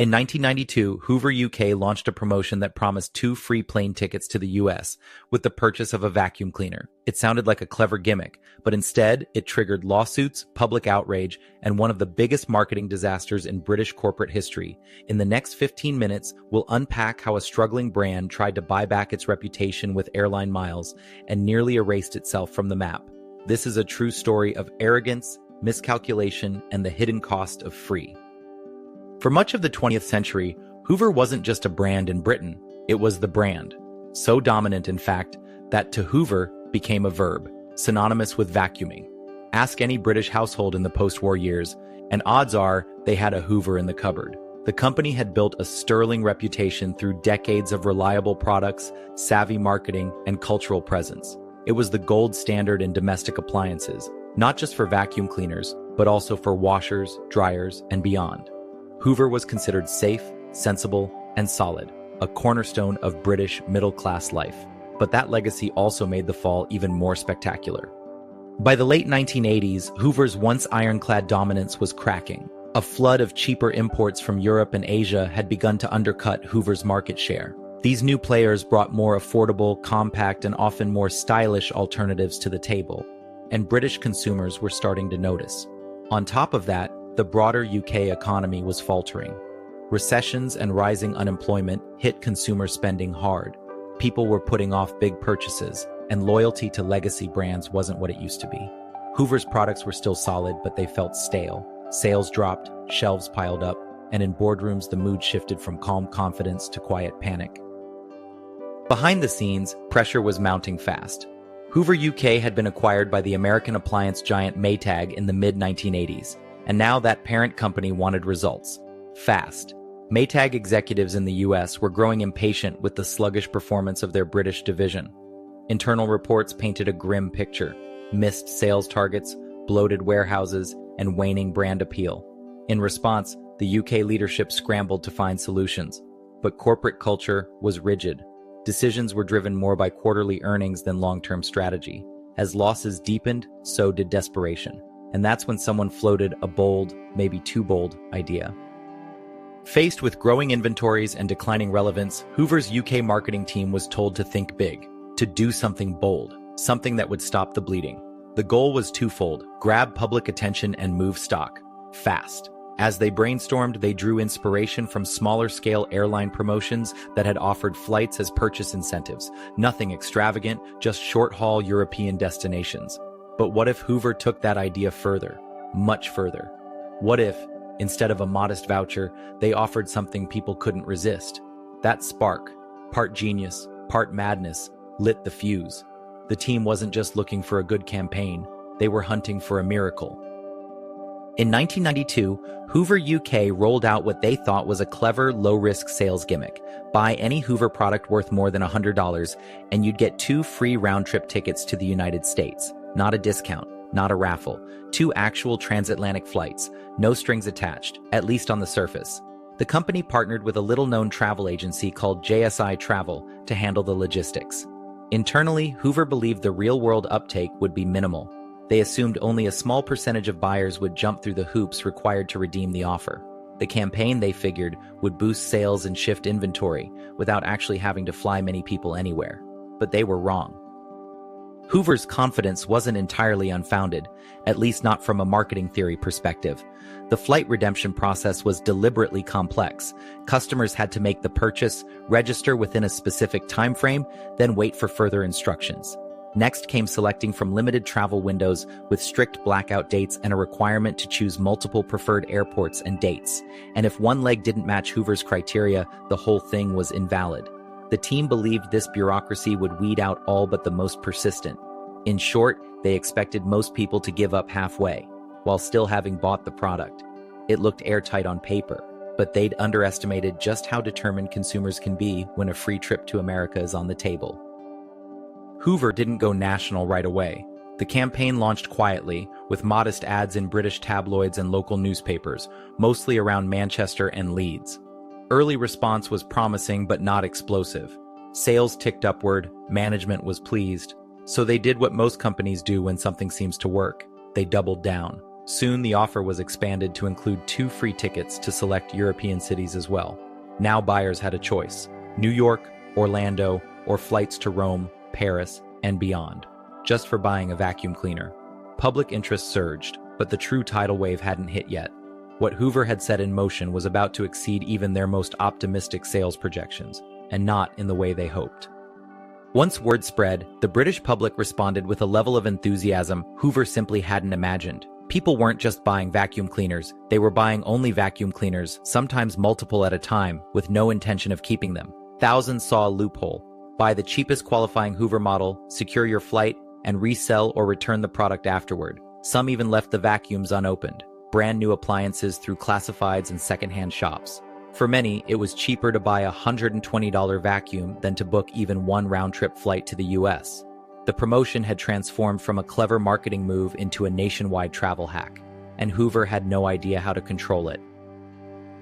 In 1992, Hoover UK launched a promotion that promised 2 free plane tickets to the US with the purchase of a vacuum cleaner. It sounded like a clever gimmick, but instead, it triggered lawsuits, public outrage, and one of the biggest marketing disasters in British corporate history. In the next 15 minutes, we'll unpack how a struggling brand tried to buy back its reputation with airline miles and nearly erased itself from the map. This is a true story of arrogance, miscalculation, and the hidden cost of free. For much of the 20th century, Hoover wasn't just a brand in Britain, it was the brand. So dominant, in fact, that to hoover became a verb, synonymous with vacuuming. Ask any British household in the post-war years, and odds are they had a Hoover in the cupboard. The company had built a sterling reputation through decades of reliable products, savvy marketing, and cultural presence. It was the gold standard in domestic appliances, not just for vacuum cleaners, but also for washers, dryers, and beyond. Hoover was considered safe, sensible, and solid, a cornerstone of British middle-class life. But that legacy also made the fall even more spectacular. By the late 1980s, Hoover's once ironclad dominance was cracking. A flood of cheaper imports from Europe and Asia had begun to undercut Hoover's market share. These new players brought more affordable, compact, and often more stylish alternatives to the table, and British consumers were starting to notice. On top of that, the broader UK economy was faltering. Recessions and rising unemployment hit consumer spending hard. People were putting off big purchases, and loyalty to legacy brands wasn't what it used to be. Hoover's products were still solid, but they felt stale. Sales dropped, shelves piled up, and in boardrooms the mood shifted from calm confidence to quiet panic. Behind the scenes, pressure was mounting fast. Hoover UK had been acquired by the American appliance giant Maytag in the mid-1980s. And now that parent company wanted results. Fast. Maytag executives in the US were growing impatient with the sluggish performance of their British division. Internal reports painted a grim picture: missed sales targets, bloated warehouses, and waning brand appeal. In response, the UK leadership scrambled to find solutions. But corporate culture was rigid. Decisions were driven more by quarterly earnings than long-term strategy. As losses deepened, so did desperation. And that's when someone floated a bold, maybe too bold, idea. Faced with growing inventories and declining relevance, Hoover's UK marketing team was told to think big, to do something bold, something that would stop the bleeding. The goal was twofold: grab public attention and move stock, fast. As they brainstormed, they drew inspiration from smaller-scale airline promotions that had offered flights as purchase incentives. Nothing extravagant, just short-haul European destinations. But what if Hoover took that idea further, much further? What if, instead of a modest voucher, they offered something people couldn't resist? That spark, part genius, part madness, lit the fuse. The team wasn't just looking for a good campaign, they were hunting for a miracle. In 1992, Hoover UK rolled out what they thought was a clever, low-risk sales gimmick. Buy any Hoover product worth more than $100, and you'd get 2 free round-trip tickets to the United States. Not a discount, not a raffle. 2 actual transatlantic flights, no strings attached, at least on the surface. The company partnered with a little-known travel agency called JSI Travel to handle the logistics. Internally, Hoover believed the real-world uptake would be minimal. They assumed only a small percentage of buyers would jump through the hoops required to redeem the offer. The campaign, they figured, would boost sales and shift inventory without actually having to fly many people anywhere. But they were wrong. Hoover's confidence wasn't entirely unfounded, at least not from a marketing theory perspective. The flight redemption process was deliberately complex. Customers had to make the purchase, register within a specific time frame, then wait for further instructions. Next came selecting from limited travel windows with strict blackout dates and a requirement to choose multiple preferred airports and dates. And if one leg didn't match Hoover's criteria, the whole thing was invalid. The team believed this bureaucracy would weed out all but the most persistent. In short, they expected most people to give up halfway, while still having bought the product. It looked airtight on paper, but they'd underestimated just how determined consumers can be when a free trip to America is on the table. Hoover didn't go national right away. The campaign launched quietly, with modest ads in British tabloids and local newspapers, mostly around Manchester and Leeds. Early response was promising but not explosive. Sales ticked upward, management was pleased. So they did what most companies do when something seems to work. They doubled down. Soon, the offer was expanded to include 2 free tickets to select European cities as well. Now buyers had a choice: New York, Orlando, or flights to Rome, Paris, and beyond, just for buying a vacuum cleaner. Public interest surged, but the true tidal wave hadn't hit yet. What Hoover had set in motion was about to exceed even their most optimistic sales projections, and not in the way they hoped. Once word spread, the British public responded with a level of enthusiasm Hoover simply hadn't imagined. People weren't just buying vacuum cleaners, they were buying only vacuum cleaners, sometimes multiple at a time, with no intention of keeping them. Thousands saw a loophole: buy the cheapest qualifying Hoover model, secure your flight, and resell or return the product afterward. Some even left the vacuums unopened, brand new appliances through classifieds and secondhand shops. For many, it was cheaper to buy a $120 vacuum than to book even one round-trip flight to the US. The promotion had transformed from a clever marketing move into a nationwide travel hack, and Hoover had no idea how to control it.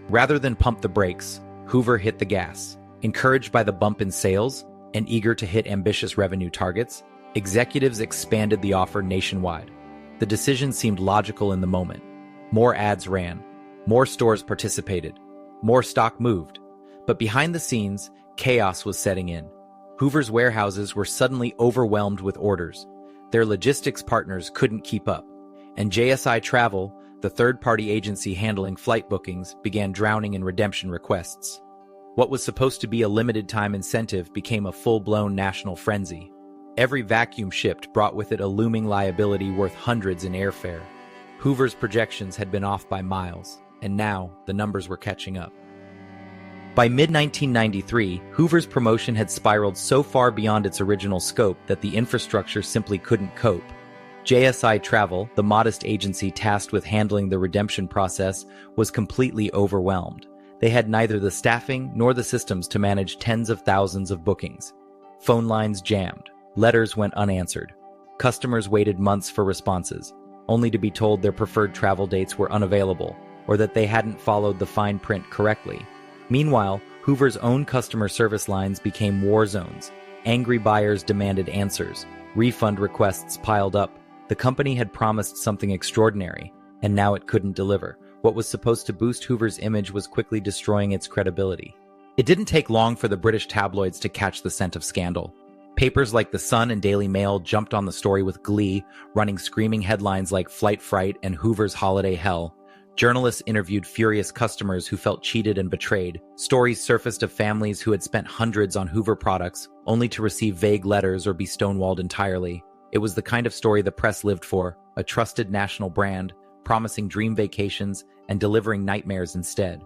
Rather than pump the brakes, Hoover hit the gas. Encouraged by the bump in sales and eager to hit ambitious revenue targets, executives expanded the offer nationwide. The decision seemed logical in the moment. More ads ran, more stores participated, more stock moved. But behind the scenes, chaos was setting in. Hoover's warehouses were suddenly overwhelmed with orders. Their logistics partners couldn't keep up, and JSI Travel, the third-party agency handling flight bookings, began drowning in redemption requests. What was supposed to be a limited-time incentive became a full-blown national frenzy. Every vacuum shipped brought with it a looming liability worth hundreds in airfare. Hoover's projections had been off by miles, and now the numbers were catching up. By mid-1993, Hoover's promotion had spiraled so far beyond its original scope that the infrastructure simply couldn't cope. JSI Travel, the modest agency tasked with handling the redemption process, was completely overwhelmed. They had neither the staffing nor the systems to manage tens of thousands of bookings. Phone lines jammed. Letters went unanswered. Customers waited months for responses, only to be told their preferred travel dates were unavailable, or that they hadn't followed the fine print correctly. Meanwhile, Hoover's own customer service lines became war zones. Angry buyers demanded answers. Refund requests piled up. The company had promised something extraordinary, and now it couldn't deliver. What was supposed to boost Hoover's image was quickly destroying its credibility. It didn't take long for the British tabloids to catch the scent of scandal. Papers like The Sun and Daily Mail jumped on the story with glee, running screaming headlines like Flight Fright and Hoover's Holiday Hell. Journalists interviewed furious customers who felt cheated and betrayed. Stories surfaced of families who had spent hundreds on Hoover products, only to receive vague letters or be stonewalled entirely. It was the kind of story the press lived for, a trusted national brand, promising dream vacations and delivering nightmares instead.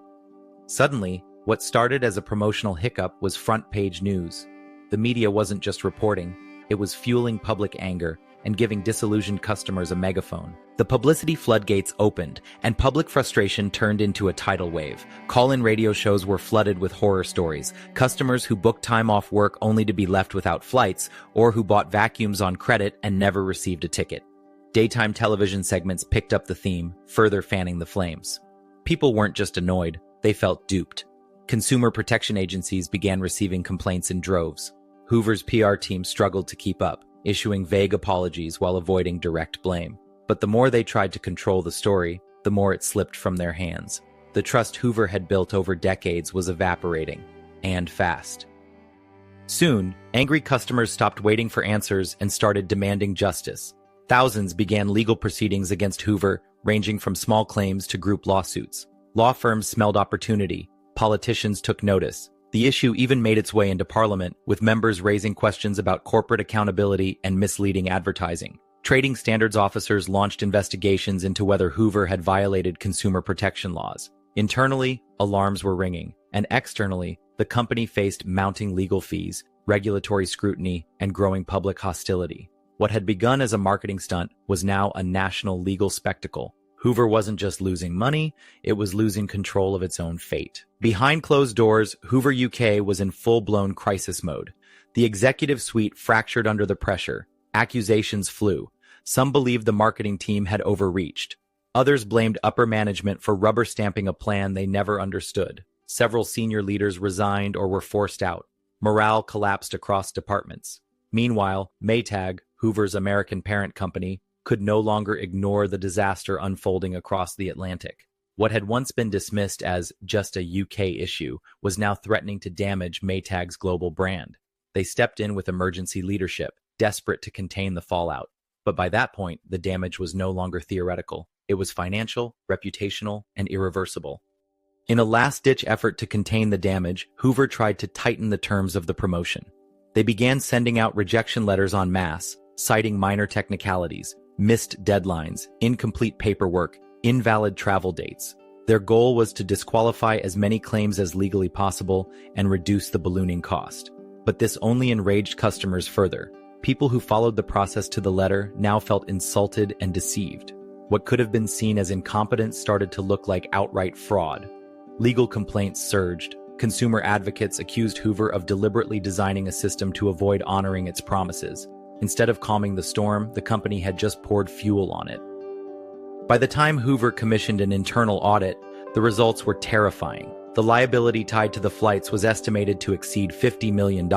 Suddenly, what started as a promotional hiccup was front-page news. The media wasn't just reporting, it was fueling public anger and giving disillusioned customers a megaphone. The publicity floodgates opened, and public frustration turned into a tidal wave. Call-in radio shows were flooded with horror stories. Customers who booked time off work only to be left without flights, or who bought vacuums on credit and never received a ticket. Daytime television segments picked up the theme, further fanning the flames. People weren't just annoyed, they felt duped. Consumer protection agencies began receiving complaints in droves. Hoover's PR team struggled to keep up, issuing vague apologies while avoiding direct blame. But the more they tried to control the story, the more it slipped from their hands. The trust Hoover had built over decades was evaporating, and fast. Soon, angry customers stopped waiting for answers and started demanding justice. Thousands began legal proceedings against Hoover, ranging from small claims to group lawsuits. Law firms smelled opportunity. Politicians took notice. The issue even made its way into Parliament, with members raising questions about corporate accountability and misleading advertising. Trading standards officers launched investigations into whether Hoover had violated consumer protection laws. Internally, alarms were ringing, and externally, the company faced mounting legal fees, regulatory scrutiny, and growing public hostility. What had begun as a marketing stunt was now a national legal spectacle. Hoover wasn't just losing money, it was losing control of its own fate. Behind closed doors, Hoover UK was in full-blown crisis mode. The executive suite fractured under the pressure. Accusations flew. Some believed the marketing team had overreached. Others blamed upper management for rubber-stamping a plan they never understood. Several senior leaders resigned or were forced out. Morale collapsed across departments. Meanwhile, Maytag, Hoover's American parent company, could no longer ignore the disaster unfolding across the Atlantic. What had once been dismissed as just a UK issue was now threatening to damage Maytag's global brand. They stepped in with emergency leadership, desperate to contain the fallout. But by that point, the damage was no longer theoretical. It was financial, reputational, and irreversible. In a last-ditch effort to contain the damage, Hoover tried to tighten the terms of the promotion. They began sending out rejection letters en masse, citing minor technicalities, missed deadlines, incomplete paperwork, invalid travel dates. Their goal was to disqualify as many claims as legally possible and reduce the ballooning cost. But this only enraged customers further. People who followed the process to the letter now felt insulted and deceived. What could have been seen as incompetence started to look like outright fraud. Legal complaints surged. Consumer advocates accused Hoover of deliberately designing a system to avoid honoring its promises. Instead of calming the storm, the company had just poured fuel on it. By the time Hoover commissioned an internal audit, the results were terrifying. The liability tied to the flights was estimated to exceed $50 million,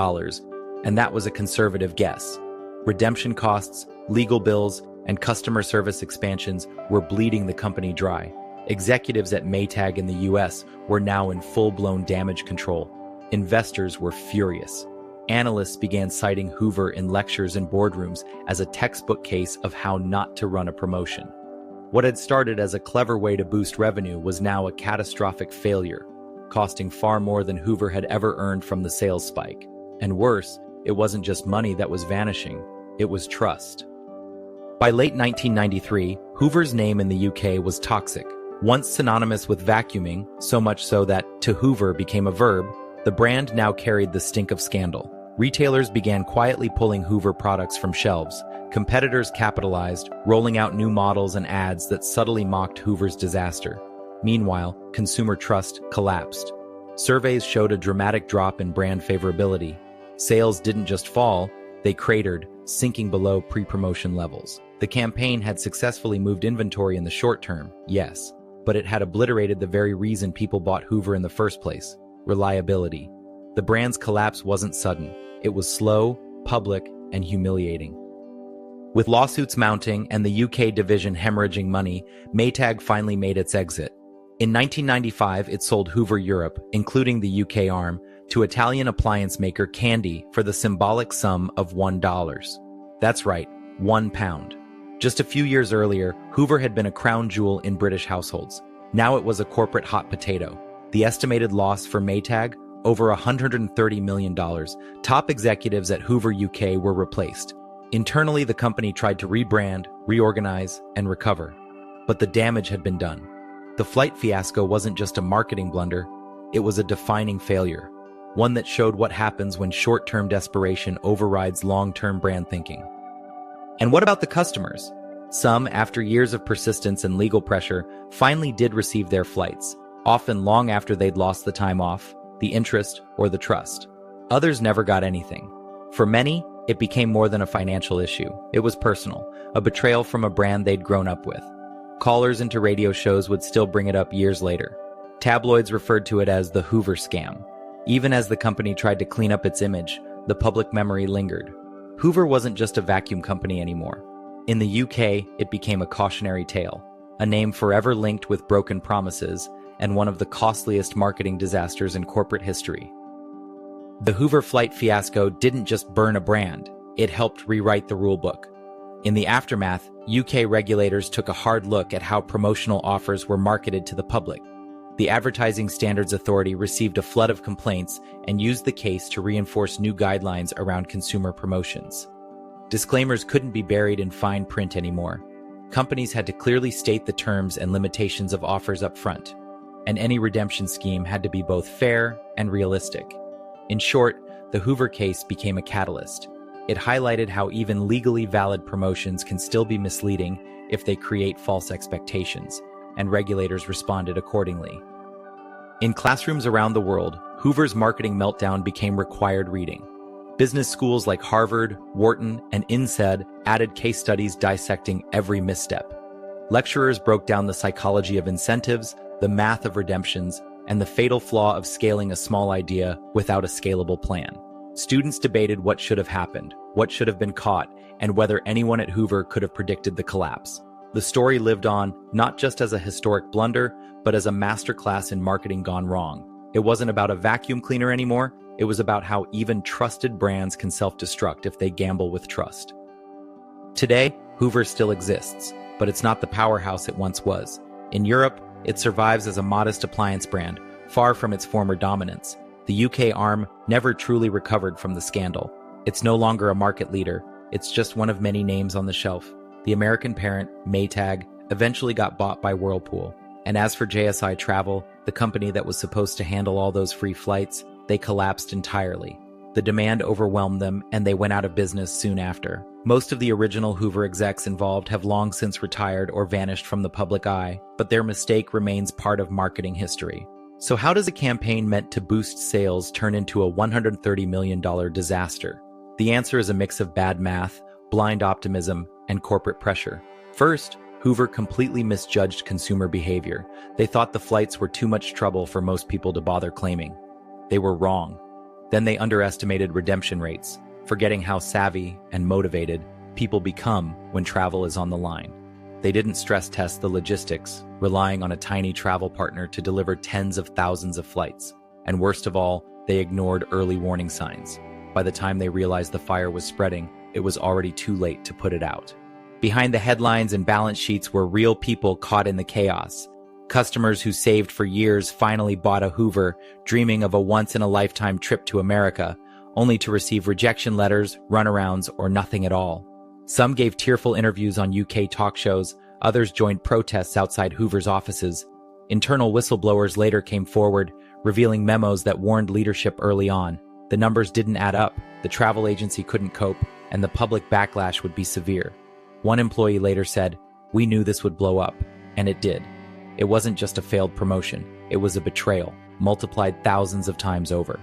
and that was a conservative guess. Redemption costs, legal bills, and customer service expansions were bleeding the company dry. Executives at Maytag in the US were now in full-blown damage control. Investors were furious. Analysts began citing Hoover in lectures and boardrooms as a textbook case of how not to run a promotion. What had started as a clever way to boost revenue was now a catastrophic failure, costing far more than Hoover had ever earned from the sales spike. And worse, it wasn't just money that was vanishing, it was trust. By late 1993, Hoover's name in the UK was toxic. Once synonymous with vacuuming, so much so that to Hoover became a verb, the brand now carried the stink of scandal. Retailers began quietly pulling Hoover products from shelves. Competitors capitalized, rolling out new models and ads that subtly mocked Hoover's disaster. Meanwhile, consumer trust collapsed. Surveys showed a dramatic drop in brand favorability. Sales didn't just fall, they cratered, sinking below pre-promotion levels. The campaign had successfully moved inventory in the short term, yes, but it had obliterated the very reason people bought Hoover in the first place: reliability. The brand's collapse wasn't sudden. It was slow, public, and humiliating. With lawsuits mounting and the UK division hemorrhaging money, Maytag finally made its exit. In 1995, it sold Hoover Europe, including the UK arm, to Italian appliance maker Candy for the symbolic sum of $1. That's right, £1. Just a few years earlier, Hoover had been a crown jewel in British households. Now it was a corporate hot potato. The estimated loss for Maytag? Over $130 million. Top executives at Hoover UK were replaced. Internally, the company tried to rebrand, reorganize, and recover. But the damage had been done. The flight fiasco wasn't just a marketing blunder, it was a defining failure. One that showed what happens when short-term desperation overrides long-term brand thinking. And what about the customers? Some, after years of persistence and legal pressure, finally did receive their flights, often long after they'd lost the time off, the interest, or the trust. Others never got anything. For many, it became more than a financial issue. It was personal, a betrayal from a brand they'd grown up with. Callers into radio shows would still bring it up years later. Tabloids referred to it as the Hoover scam. Even as the company tried to clean up its image, the public memory lingered. Hoover wasn't just a vacuum company anymore. In the UK, it became a cautionary tale, a name forever linked with broken promises and one of the costliest marketing disasters in corporate history. The Hoover flight fiasco didn't just burn a brand, it helped rewrite the rulebook. In the aftermath, UK regulators took a hard look at how promotional offers were marketed to the public. The Advertising Standards Authority received a flood of complaints and used the case to reinforce new guidelines around consumer promotions. Disclaimers couldn't be buried in fine print anymore. Companies had to clearly state the terms and limitations of offers up front, and any redemption scheme had to be both fair and realistic. In short, the Hoover case became a catalyst. It highlighted how even legally valid promotions can still be misleading if they create false expectations, and regulators responded accordingly. In classrooms around the world, Hoover's marketing meltdown became required reading. Business schools like Harvard, Wharton, and INSEAD added case studies dissecting every misstep. Lecturers broke down the psychology of incentives, the math of redemptions, and the fatal flaw of scaling a small idea without a scalable plan. Students debated what should have happened, what should have been caught, and whether anyone at Hoover could have predicted the collapse. The story lived on, not just as a historic blunder, but as a masterclass in marketing gone wrong. It wasn't about a vacuum cleaner anymore, it was about how even trusted brands can self-destruct if they gamble with trust. Today, Hoover still exists, but it's not the powerhouse it once was. In Europe, it survives as a modest appliance brand, far from its former dominance. The UK arm never truly recovered from the scandal. It's no longer a market leader, it's just one of many names on the shelf. The American parent, Maytag, eventually got bought by Whirlpool. And as for JSI Travel, the company that was supposed to handle all those free flights, they collapsed entirely. The demand overwhelmed them, and they went out of business soon after. Most of the original Hoover execs involved have long since retired or vanished from the public eye, but their mistake remains part of marketing history. So how does a campaign meant to boost sales turn into a $130 million disaster? The answer is a mix of bad math, blind optimism, and corporate pressure. First, Hoover completely misjudged consumer behavior. They thought the flights were too much trouble for most people to bother claiming. They were wrong. Then they underestimated redemption rates, forgetting how savvy and motivated people become when travel is on the line. They didn't stress test the logistics, relying on a tiny travel partner to deliver tens of thousands of flights. And worst of all, they ignored early warning signs. By the time they realized the fire was spreading, it was already too late to put it out. Behind the headlines and balance sheets were real people caught in the chaos. Customers who saved for years finally bought a Hoover, dreaming of a once-in-a-lifetime trip to America, only to receive rejection letters, runarounds, or nothing at all. Some gave tearful interviews on UK talk shows, others joined protests outside Hoover's offices. Internal whistleblowers later came forward, revealing memos that warned leadership early on. The numbers didn't add up, the travel agency couldn't cope, and the public backlash would be severe. One employee later said, "We knew this would blow up," and it did. It wasn't just a failed promotion, it was a betrayal, multiplied thousands of times over.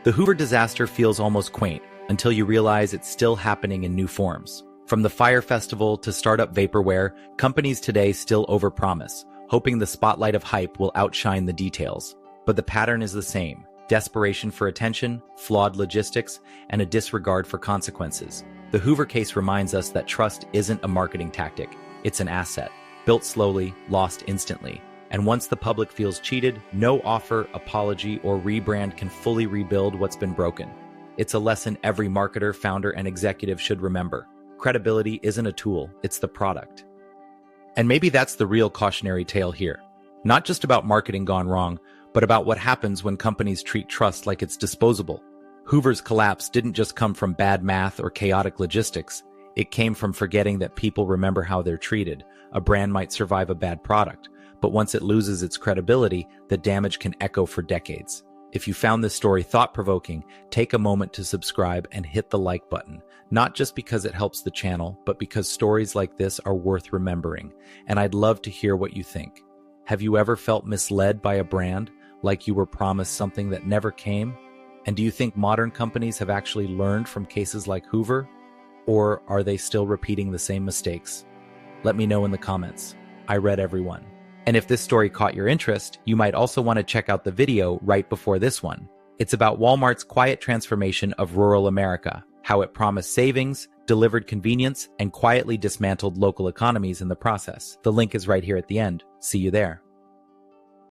The Hoover disaster feels almost quaint, until you realize it's still happening in new forms. From the Fire Festival to startup vaporware, companies today still overpromise, hoping the spotlight of hype will outshine the details. But the pattern is the same: desperation for attention, flawed logistics, and a disregard for consequences. The Hoover case reminds us that trust isn't a marketing tactic, it's an asset, built slowly, lost instantly. And once the public feels cheated, no offer, apology, or rebrand can fully rebuild what's been broken. It's a lesson every marketer, founder, and executive should remember. Credibility isn't a tool, it's the product. And maybe that's the real cautionary tale here. Not just about marketing gone wrong, but about what happens when companies treat trust like it's disposable. Hoover's collapse didn't just come from bad math or chaotic logistics. It came from forgetting that people remember how they're treated. A brand might survive a bad product, but once it loses its credibility, the damage can echo for decades. If you found this story thought-provoking, take a moment to subscribe and hit the like button, not just because it helps the channel, but because stories like this are worth remembering, and I'd love to hear what you think. Have you ever felt misled by a brand, like you were promised something that never came? And do you think modern companies have actually learned from cases like Hoover? Or are they still repeating the same mistakes? Let me know in the comments. I read every one. And if this story caught your interest, you might also want to check out the video right before this one. It's about Walmart's quiet transformation of rural America, how it promised savings, delivered convenience, and quietly dismantled local economies in the process. The link is right here at the end. See you there.